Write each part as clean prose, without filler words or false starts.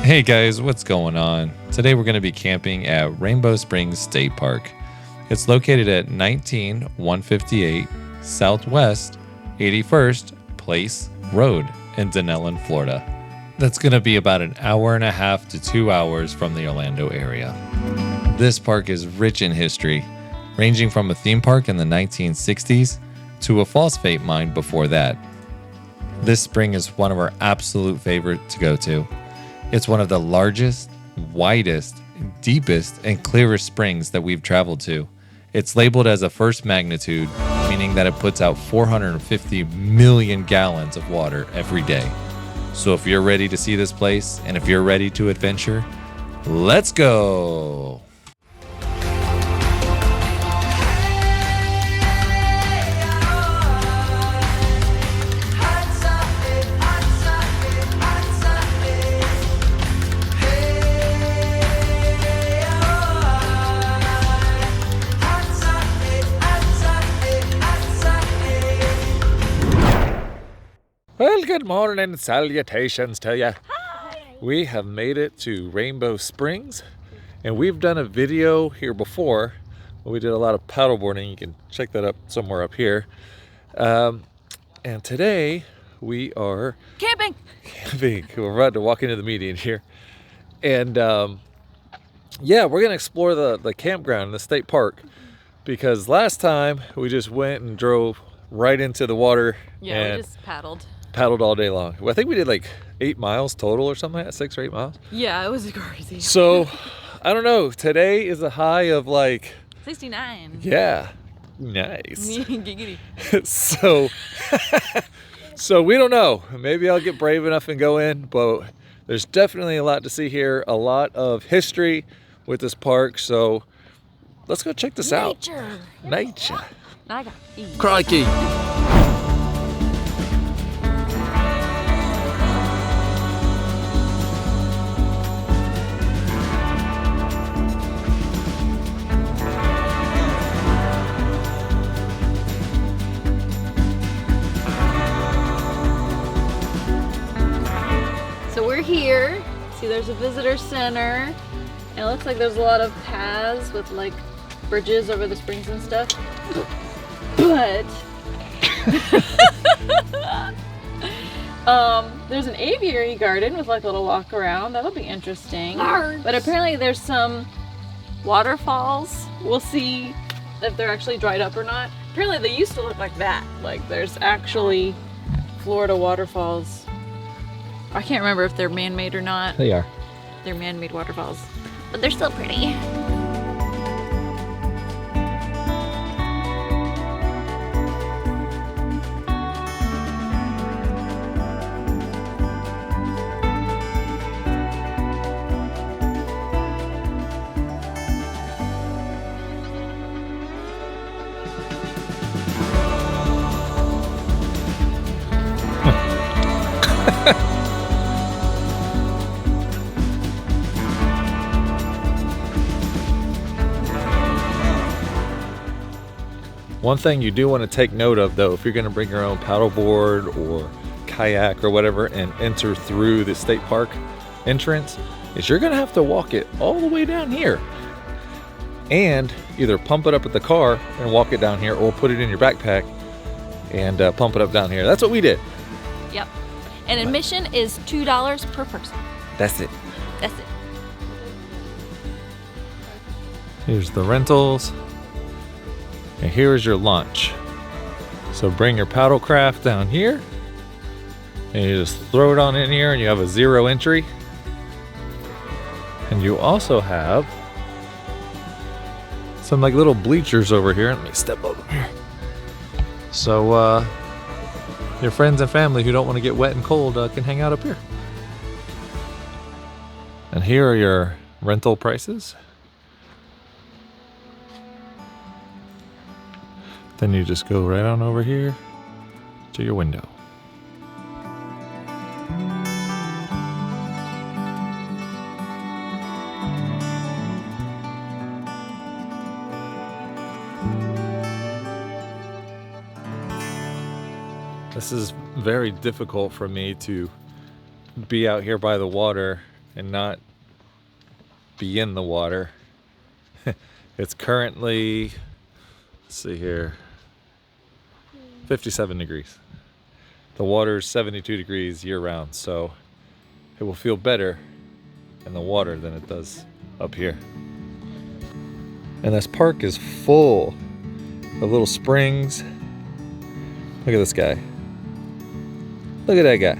Hey guys, what's going on? Today we're going to be camping at Rainbow Springs State Park. It's located at 19158 Southwest 81st Place Road in Denellen, Florida. That's going to be about an hour and a half to 2 hours from the Orlando area. This park is rich in history, ranging from a theme park in the 1960s to a phosphate mine before that. This spring is one of our absolute favorites to go to. It's one of the largest, widest, deepest, and clearest springs that we've traveled to. It's labeled as a first magnitude, meaning that it puts out 450 million gallons of water every day. So if you're ready to see this place, and if you're ready to adventure, let's go! Well, good morning and salutations to you. Hi. We have made it to Rainbow Springs, and we've done a video here before. We did a lot of paddleboarding. You can check that up somewhere up here. And today we are Camping. We're about to walk into the median here. And yeah, we're going to explore the campground in the state park, because last time we just went and drove right into the water. Yeah, and we just paddled all day long. Well, I think we did like 8 miles total or something like that, 6 or 8 miles. Yeah, it was crazy. So, I don't know. Today is a high of like 69. Yeah, nice. Giggity. So we don't know. Maybe I'll get brave enough and go in, but there's definitely a lot to see here. A lot of history with this park. So let's go check this out. Nature. I got Crikey. So we're here. See, there's a visitor center. And it looks like there's a lot of paths with like bridges over the springs and stuff. But there's an aviary garden with like a little walk around. That'll be interesting. But apparently there's some waterfalls. We'll see if they're actually dried up or not. Apparently they used to look like that. Like there's actually Florida waterfalls. I can't remember if they're man-made or not. They are. They're man-made waterfalls, but they're still pretty. One thing you do want to take note of, though, if you're going to bring your own paddleboard or kayak or whatever and enter through the state park entrance, is you're going to have to walk it all the way down here. And either pump it up at the car and walk it down here, or put it in your backpack and pump it up down here. That's what we did. Yep. And admission is $2 per person. That's it. That's it. Here's the rentals. And here is your lunch. So bring your paddle craft down here, and you just throw it on in here, and you have a 0 entry. And you also have some like little bleachers over here. Let me step over here. So your friends and family who don't want to get wet and cold can hang out up here. And here are your rental prices. Then you just go right on over here to your window. This is very difficult for me to be out here by the water and not be in the water. It's currently, let's see here, 57 degrees. The water is 72 degrees year round, so it will feel better in the water than it does up here. And this park is full of little springs. Look at this guy. Look at that guy.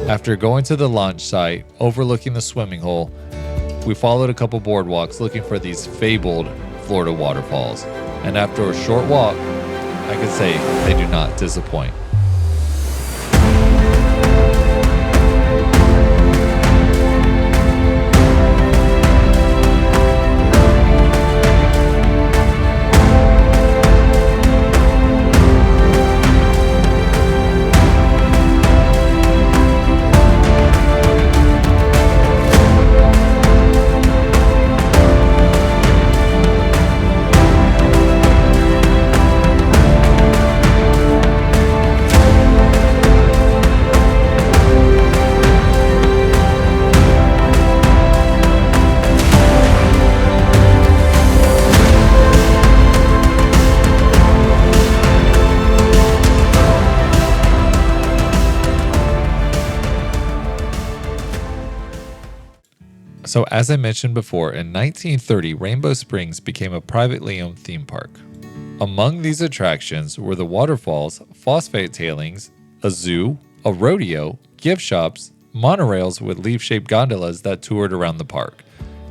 After going to the launch site overlooking the swimming hole, we followed a couple boardwalks looking for these fabled Florida waterfalls. And after a short walk, I could say they do not disappoint. So as I mentioned before, in 1930, Rainbow Springs became a privately owned theme park. Among these attractions were the waterfalls, phosphate tailings, a zoo, a rodeo, gift shops, monorails with leaf-shaped gondolas that toured around the park.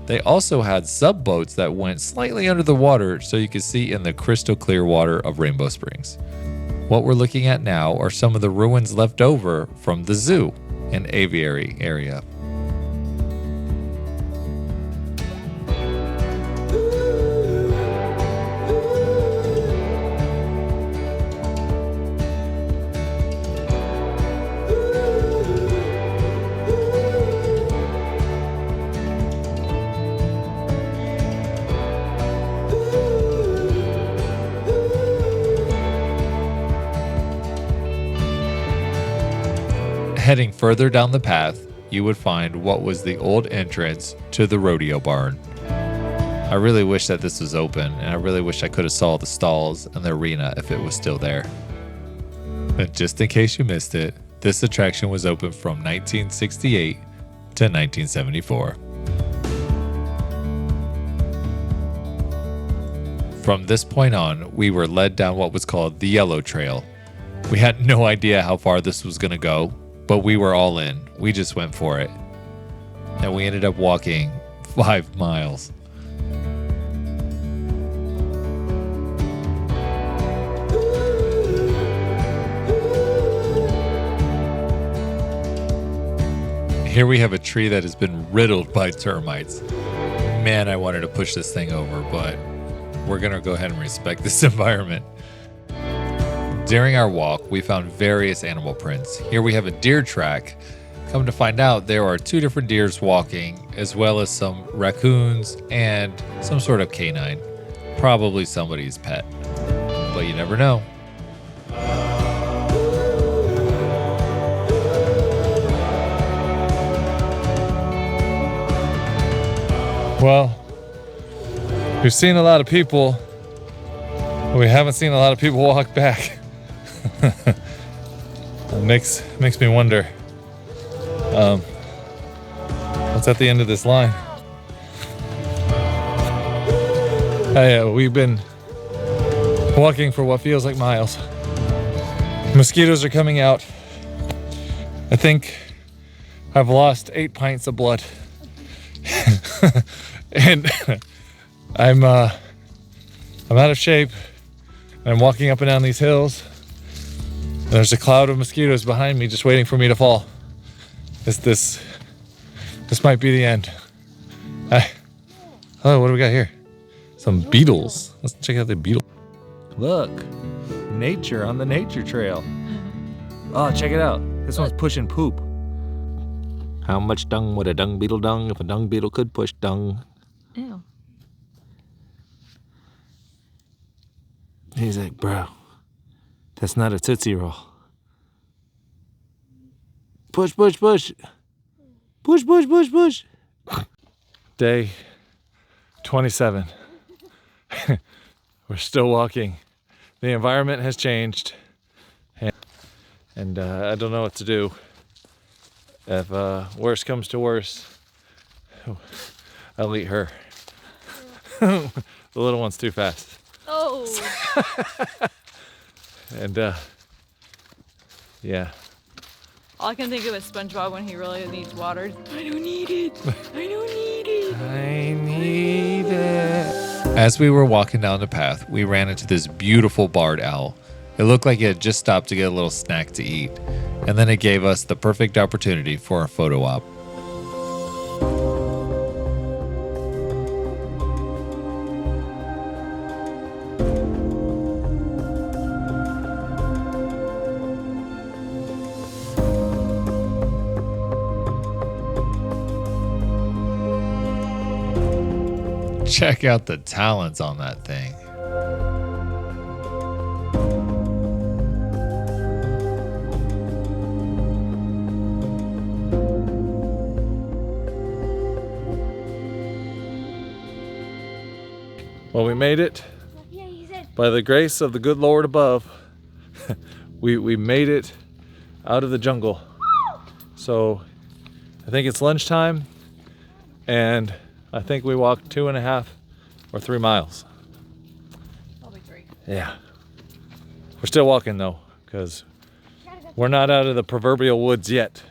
They also had subboats that went slightly under the water so you could see in the crystal clear water of Rainbow Springs. What we're looking at now are some of the ruins left over from the zoo and aviary area. Heading further down the path, you would find what was the old entrance to the rodeo barn. I really wish that this was open, and I really wish I could have saw the stalls and the arena if it was still there. But just in case you missed it, this attraction was open from 1968 to 1974. From this point on, we were led down what was called the Yellow Trail. We had no idea how far this was going to go, but we were all in. We just went for it. And we ended up walking 5 miles. Here we have a tree that has been riddled by termites. Man, I wanted to push this thing over, but we're gonna go ahead and respect this environment. During our walk, we found various animal prints. Here we have a deer track. Come to find out, there are 2 different deers walking, as well as some raccoons and some sort of canine. Probably somebody's pet, but you never know. Well, we've seen a lot of people, but we haven't seen a lot of people walk back. It makes me wonder what's at the end of this line. We've been walking for what feels like miles. Mosquitoes are coming out. I think I've lost 8 pints of blood. And I'm out of shape. I'm walking up and down these hills. There's a cloud of mosquitoes behind me just waiting for me to fall. This might be the end. Oh, what do we got here? Some beetles. Let's check out the beetle. Look, nature on the nature trail. Oh, check it out. This one's pushing poop. How much dung would a dung beetle dung if a dung beetle could push dung? Ew. He's like, bro, that's not a Tootsie Roll. Push, push, push. Push, push, push, push. Day 27. We're still walking. The environment has changed. And I don't know what to do. If worse comes to worse, I'll eat her. The little one's too fast. Oh. And yeah. All I can think of is SpongeBob when he really needs water. I don't need it. I don't need it. I need it. As we were walking down the path, we ran into this beautiful barred owl. It looked like it had just stopped to get a little snack to eat. And then it gave us the perfect opportunity for a photo op. Check out the talons on that thing. Well, we made it. By the grace of the good Lord above, we made it out of the jungle. So I think it's lunchtime, and I think we walked 2.5 or 3 miles. Probably 3. Yeah. We're still walking though, because we're not out of the proverbial woods yet.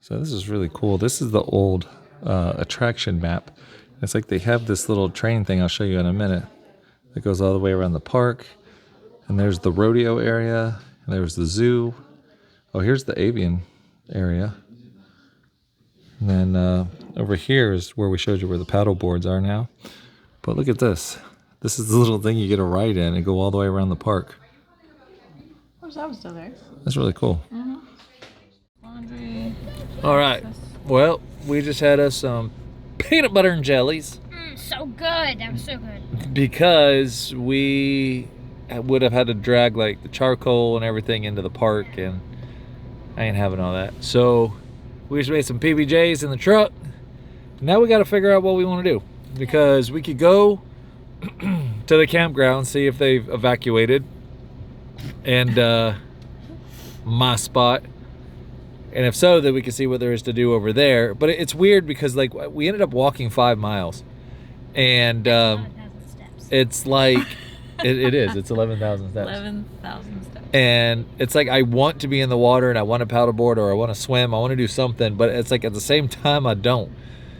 So this is really cool. This is the old attraction map. It's like they have this little train thing I'll show you in a minute that goes all the way around the park. And there's the rodeo area, and there's the zoo. Oh, here's the avian area. And then over here is where we showed you where the paddle boards are now. But look at this. This is the little thing you get a ride in and go all the way around the park. I wish that was still there. That's really cool. Mm-hmm. Laundry. All right. Well, we just had us some peanut butter and jellies. So good. That was so good. Because we would have had to drag like the charcoal and everything into the park, and I ain't having all that. So we just made some PBJs in the truck. Now we got to figure out what we want to do, because we could go to the campground, see if they've evacuated, and my spot. And if so, then we can see what there is to do over there. But it's weird because like we ended up walking 5 miles, and it's like it is. It's 11,000 steps. 11,000 steps. And it's like I want to be in the water and I want to paddleboard or I want to swim. I want to do something, but it's like at the same time I don't.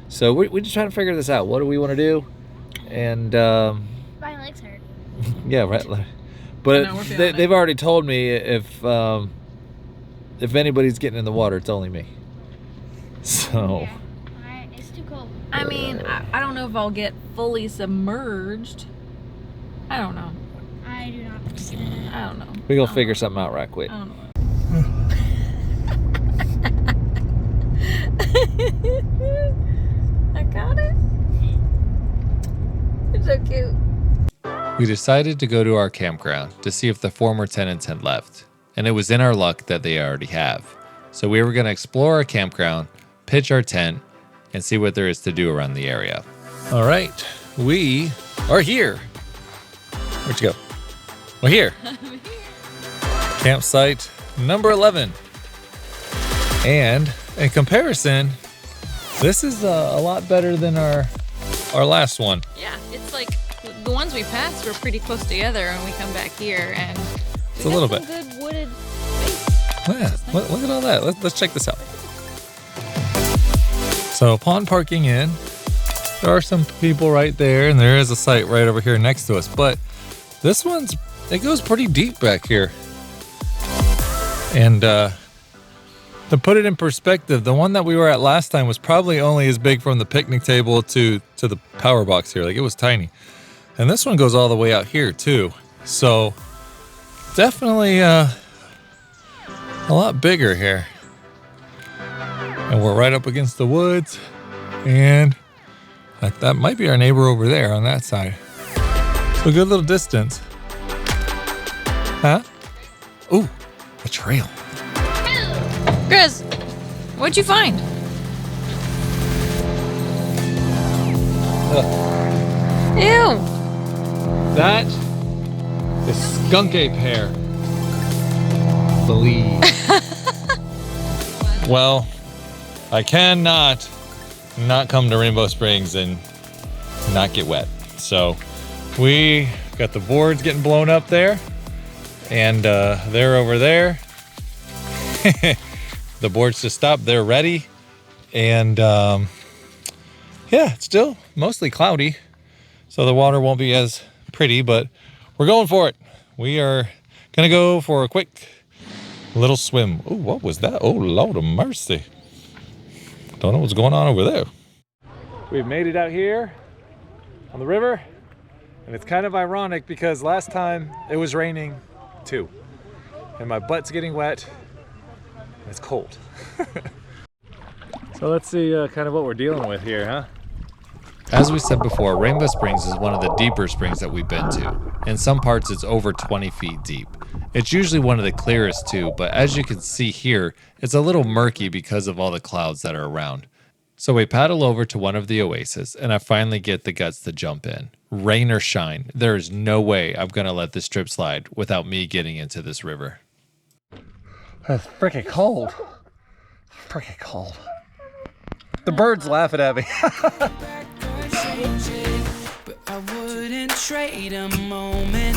So we're just trying to figure this out. What do we want to do? And My legs hurt. yeah, right. But they've already told me if anybody's getting in the water, it's only me. So. Yeah. It's too cold. I mean, I don't know if I'll get fully submerged. I don't know. I do not. I don't know. We're going to figure something out right quick. I don't know. I got it. It's so cute. We decided to go to our campground to see if the former tenants had left. And it was in our luck that they already have. So we were going to explore our campground, pitch our tent, and see what there is to do around the area. All right, we are here. Where'd you go? We're here. Campsite number 11. And in comparison, this is a lot better than our last one. Yeah, it's like the ones we passed were pretty close together, and we come back here and It's a little bit. Good wooded space. Yeah, look at all that. Let's check this out. So upon parking in, there are some people right there, and there is a site right over here next to us. But this it goes pretty deep back here. And to put it in perspective, the one that we were at last time was probably only as big from the picnic table to the power box here. Like, it was tiny. And this one goes all the way out here too. So definitely a lot bigger here. And we're right up against the woods. And that might be our neighbor over there on that side. So a good little distance. Huh? Ooh, a trail. Chris, what'd you find? Ew. That is skunk ape hair. Believe. Well, I cannot not come to Rainbow Springs and not get wet. So we got the boards getting blown up there, and they're over there. The boards just stopped. They're ready, and yeah, it's still mostly cloudy, so the water won't be as pretty, but we're going for it. We are gonna go for a quick little swim. Oh, what was that? Oh, Lord of mercy. Don't know what's going on over there. We've made it out here on the river, and it's kind of ironic because last time it was raining too, and my butt's getting wet, and it's cold. So let's see kind of what we're dealing with here, huh? As we said before, Rainbow Springs is one of the deeper springs that we've been to. In some parts, it's over 20 feet deep. It's usually one of the clearest too, but as you can see here, it's a little murky because of all the clouds that are around. So we paddle over to one of the oases, and I finally get the guts to jump in. Rain or shine, there is no way I'm gonna let this trip slide without me getting into this river. That's freaking cold. Freaking cold. The birds laughing at me. But I wouldn't trade a moment.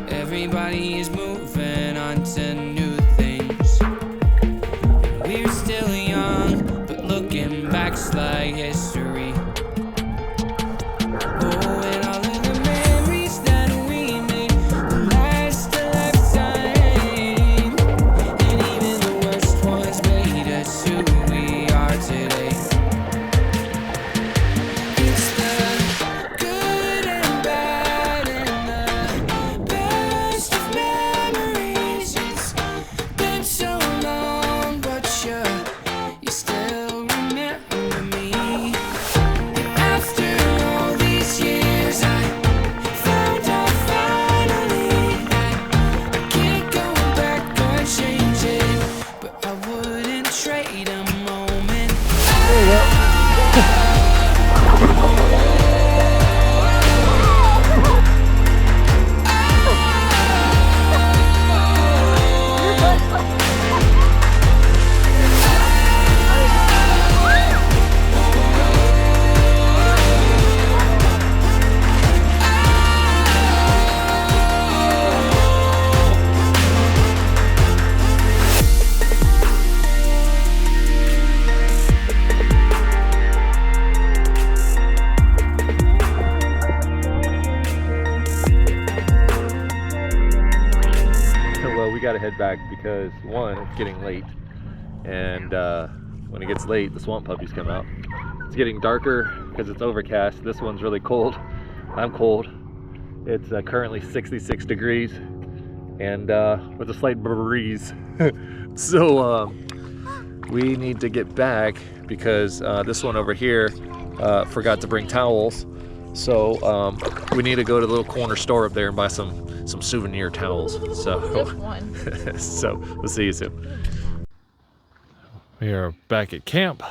Everybody is moving on to new things. We're still young, but looking back's like history. Oh, and all of the memories that we made will last a lifetime. And even the worst ones made us who we are today. It's the good and bad and the best of memories. It's been so long, but you still remember me. And after all these years, I found out finally that I can't go back or change it, but I wouldn't trade a moment. Well, we gotta head back because one, it's getting late, and when it gets late, the swamp puppies come out. It's getting darker because it's overcast. This one's really cold. I'm cold. It's currently 66 degrees and with a slight breeze. So we need to get back because this one over here forgot to bring towels. So we need to go to the little corner store up there and buy some souvenir towels. So, Just one. So we'll see you soon. We are back at camp,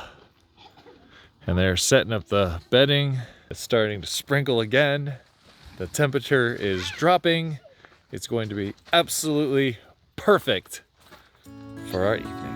and they're setting up the bedding. It's starting to sprinkle again. The temperature is dropping. It's going to be absolutely perfect for our evening.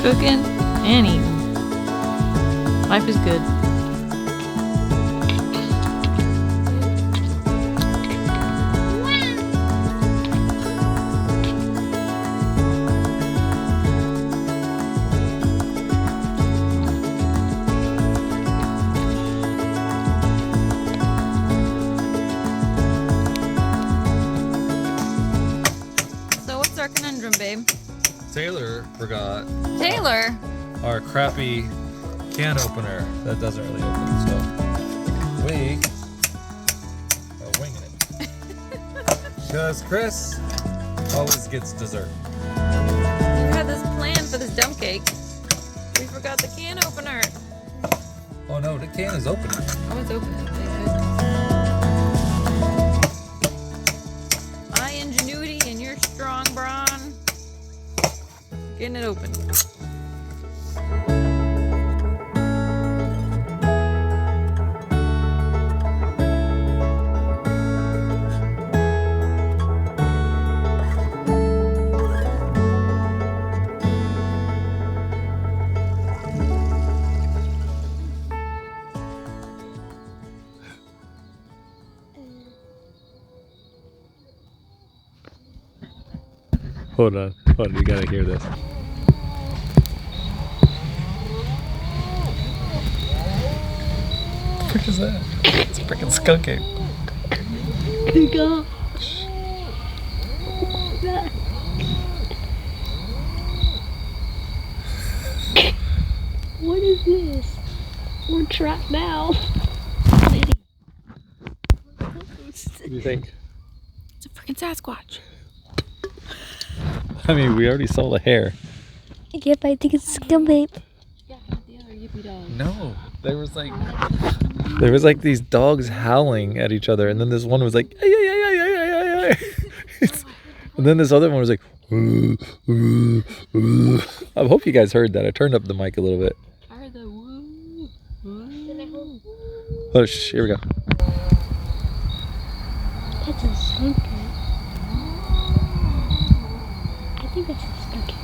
cooking and eating. Life is good. So what's our conundrum, babe? Taylor forgot Taylor? our crappy can opener that doesn't really open, so we are winging it. Because Chris always gets dessert. We had this plan for this dump cake. We forgot the can opener. Oh no, the can is open. Oh, it's open. My ingenuity and your strong brawn. Getting it open. Hold on, you gotta hear this. What is that? It's a freaking skunk ape. Good gosh. What is this? We're trapped now. What do you think? It's a freaking Sasquatch. I mean, we already saw the hair. Yep, I think it's a skunk ape. Yeah, not the other yippy dog. No, there was like these dogs howling at each other, and then this one was like, ay, ay, ay, ay, ay, ay, ay. And then this other one was like, I hope you guys heard that. I turned up the mic a little bit. I heard the woo, woo. Oh, shh, here we go. That's a skunk ape. I think that's a skunk ape.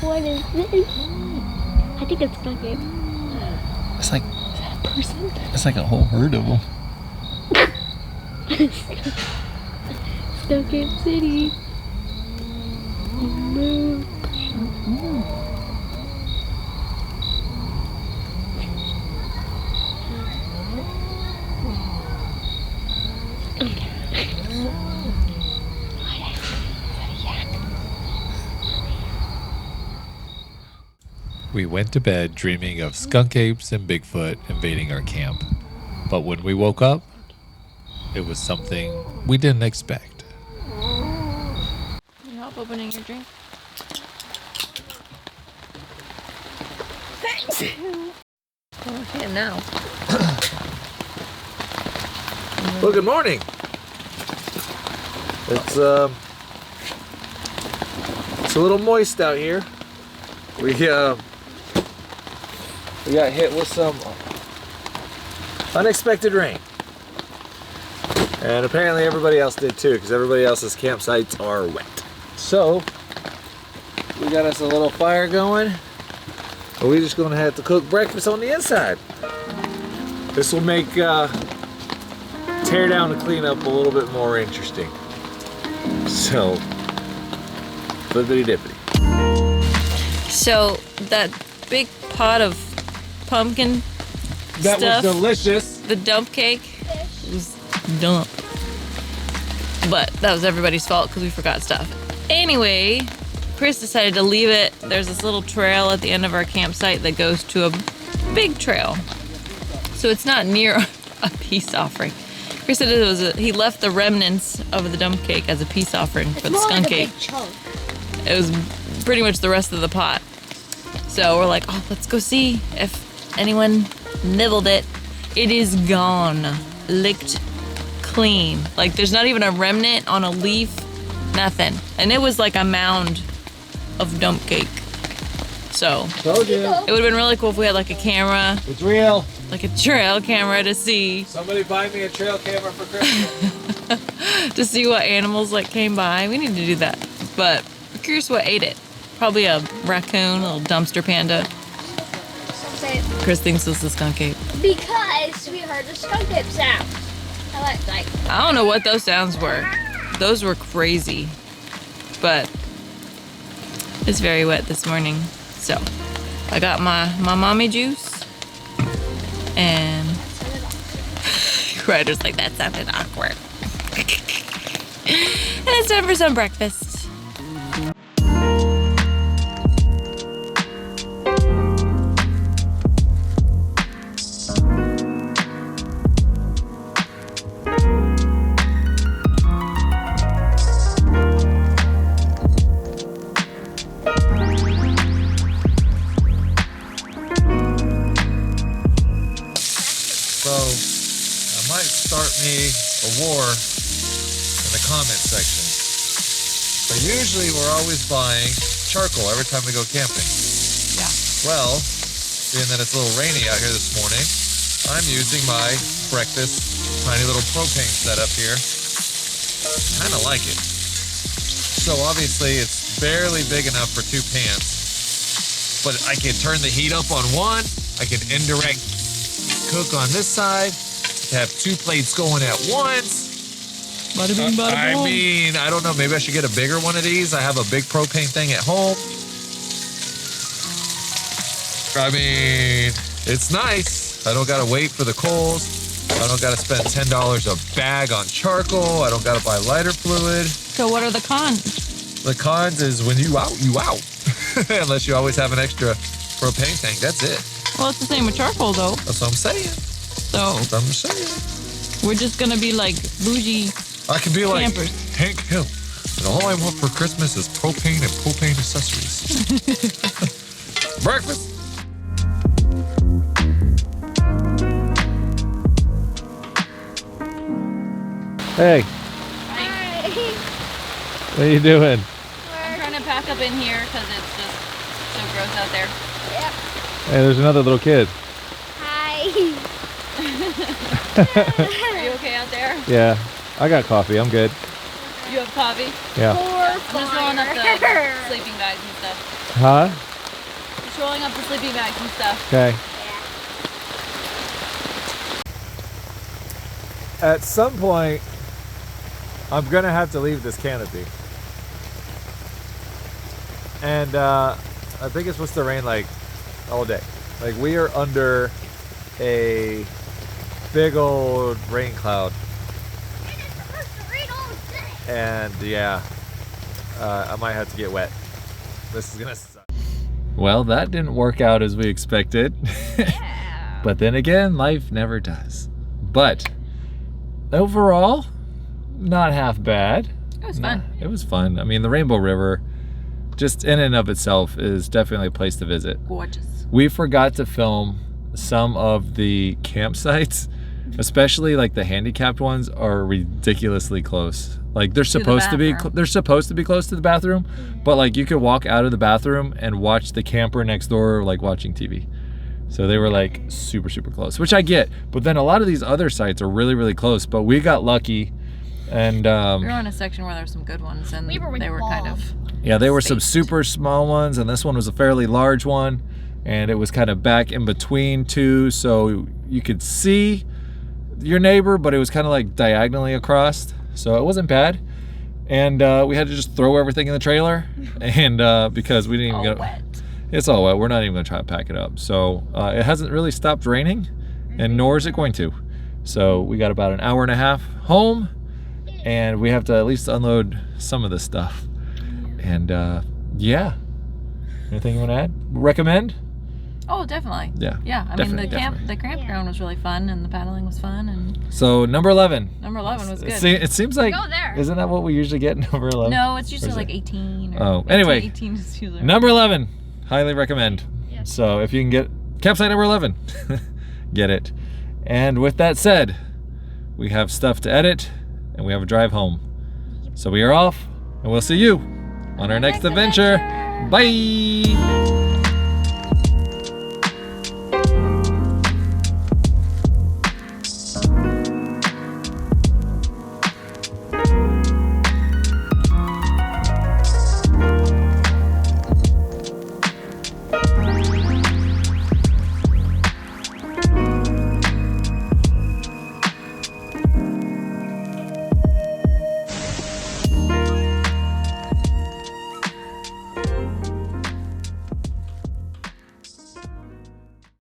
What is this? I think it's skunk ape. It's like, Is that a person? it's like a whole herd of them. Skunk ape city. No. We went to bed dreaming of skunk apes and Bigfoot invading our camp. But when we woke up, it was something we didn't expect. Can you help opening your drink? Thanks. Oh, I can now. Well, good morning. It's a little moist out here. We got hit with some unexpected rain. And apparently everybody else did too, because everybody else's campsites are wet. So, we got us a little fire going. And we're just gonna have to cook breakfast on the inside. This will make tear down and clean up a little bit more interesting. So, flippity dippity. So that big pot of pumpkin That stuff, was delicious. the dump cake, was dump. But that was everybody's fault because we forgot stuff. Anyway, Chris decided to leave it. There's this little trail at the end of our campsite that goes to a big trail. So it's not near a peace offering. Chris said he left the remnants of the dump cake as a peace offering for the skunk cake. It was pretty much the rest of the pot. So we're like, oh, let's go see if anyone nibbled it. It is gone, licked clean. Like there's not even a remnant on a leaf, nothing. And it was like a mound of dump cake. So Told you. it would have been really cool if we had like a camera, It's real. like a trail camera to see. Somebody buy me a trail camera for Christmas. to see what animals like came by. We need to do that. But I'm curious what ate it. Probably a raccoon, a little dumpster panda. Chris thinks this is skunk ape. Because we heard the skunk ape sound. I don't know what those sounds were. Those were crazy. But it's very wet this morning. So I got my mommy juice. And Ryder's like, that sounded awkward. And it's time for some breakfast. So, I might start me a war in the comment section. But usually we're always buying charcoal every time we go camping. Yeah. Well, being that it's a little rainy out here this morning, I'm using my breakfast tiny little propane setup here. Kind of like it. So obviously it's barely big enough for 2 pans, but I can turn the heat up on one. I can indirect cook on this side, to have 2 plates going at once. Bada bing, bada I boom. mean, I don't know, maybe I should get a bigger one of these. I have a big propane thing at home. I mean, it's nice. I don't gotta wait for the coals. I don't gotta spend $10 a bag on charcoal. I don't gotta buy lighter fluid. So what are the cons? The cons is when you out, you out. Unless you always have an extra propane tank, that's it. Well, it's the same with charcoal though. That's what I'm saying. So That's what I'm saying. we're just gonna be like bougie. I could be like Campers. Hank Hill, and all I want for Christmas is propane and propane accessories. Breakfast. Hey, what are you doing? I'm trying to pack up in here because it's just so gross out there. Yep. Hey, there's another little kid. Hi. Are you okay out there? Yeah, I got coffee. I'm good. You have coffee? Yeah. I'm just rolling up the sleeping bags and stuff. Huh? Just rolling up the sleeping bags and stuff. Okay. At some point, I'm gonna have to leave this canopy. And I think it's supposed to rain like all day. Like we are under a big old rain cloud. And yeah, I might have to get wet. This is gonna suck. Well, that didn't work out as we expected. Yeah. But then again, life never does. But overall, not half bad. It was fun. It was fun. I mean, the Rainbow River, just in and of itself, is definitely a place to visit. Gorgeous. We forgot to film some of the campsites, especially like the handicapped ones are ridiculously close. Like they're supposed to be close to the bathroom, but like you could walk out of the bathroom and watch the camper next door like watching TV. So they were like super close, which I get. But then a lot of these other sites are really close, but we got lucky. And We were on a section where there were some good ones, and they were kind of yeah, they were some spaced. super small ones, and this one was a fairly large one, and it was kind of back in between two, so you could see your neighbor, but it was kind of like diagonally across, so it wasn't bad. And we had to just throw everything in the trailer, and because we didn't even all get wet. it's all wet. We're not even gonna try to pack it up. So it hasn't really stopped raining, and nor is it going to. So we got about an hour and a half home, and we have to at least unload some of this stuff. And yeah, anything you want to add? Recommend? Oh, definitely. Yeah. Yeah, I definitely, mean the campground was really fun, and the paddling was fun, and So number 11. number 11 was good. It seems like Go there. isn't that what we usually get? Number 11. No, it's usually Or is like it? 18. Or Oh, anyway. 18 is usually Number 11. Highly recommend. Yeah. So if you can get campsite number 11, get it. And with that said, we have stuff to edit, and we have a drive home. So we are off, and we'll see you on our next adventure. Bye.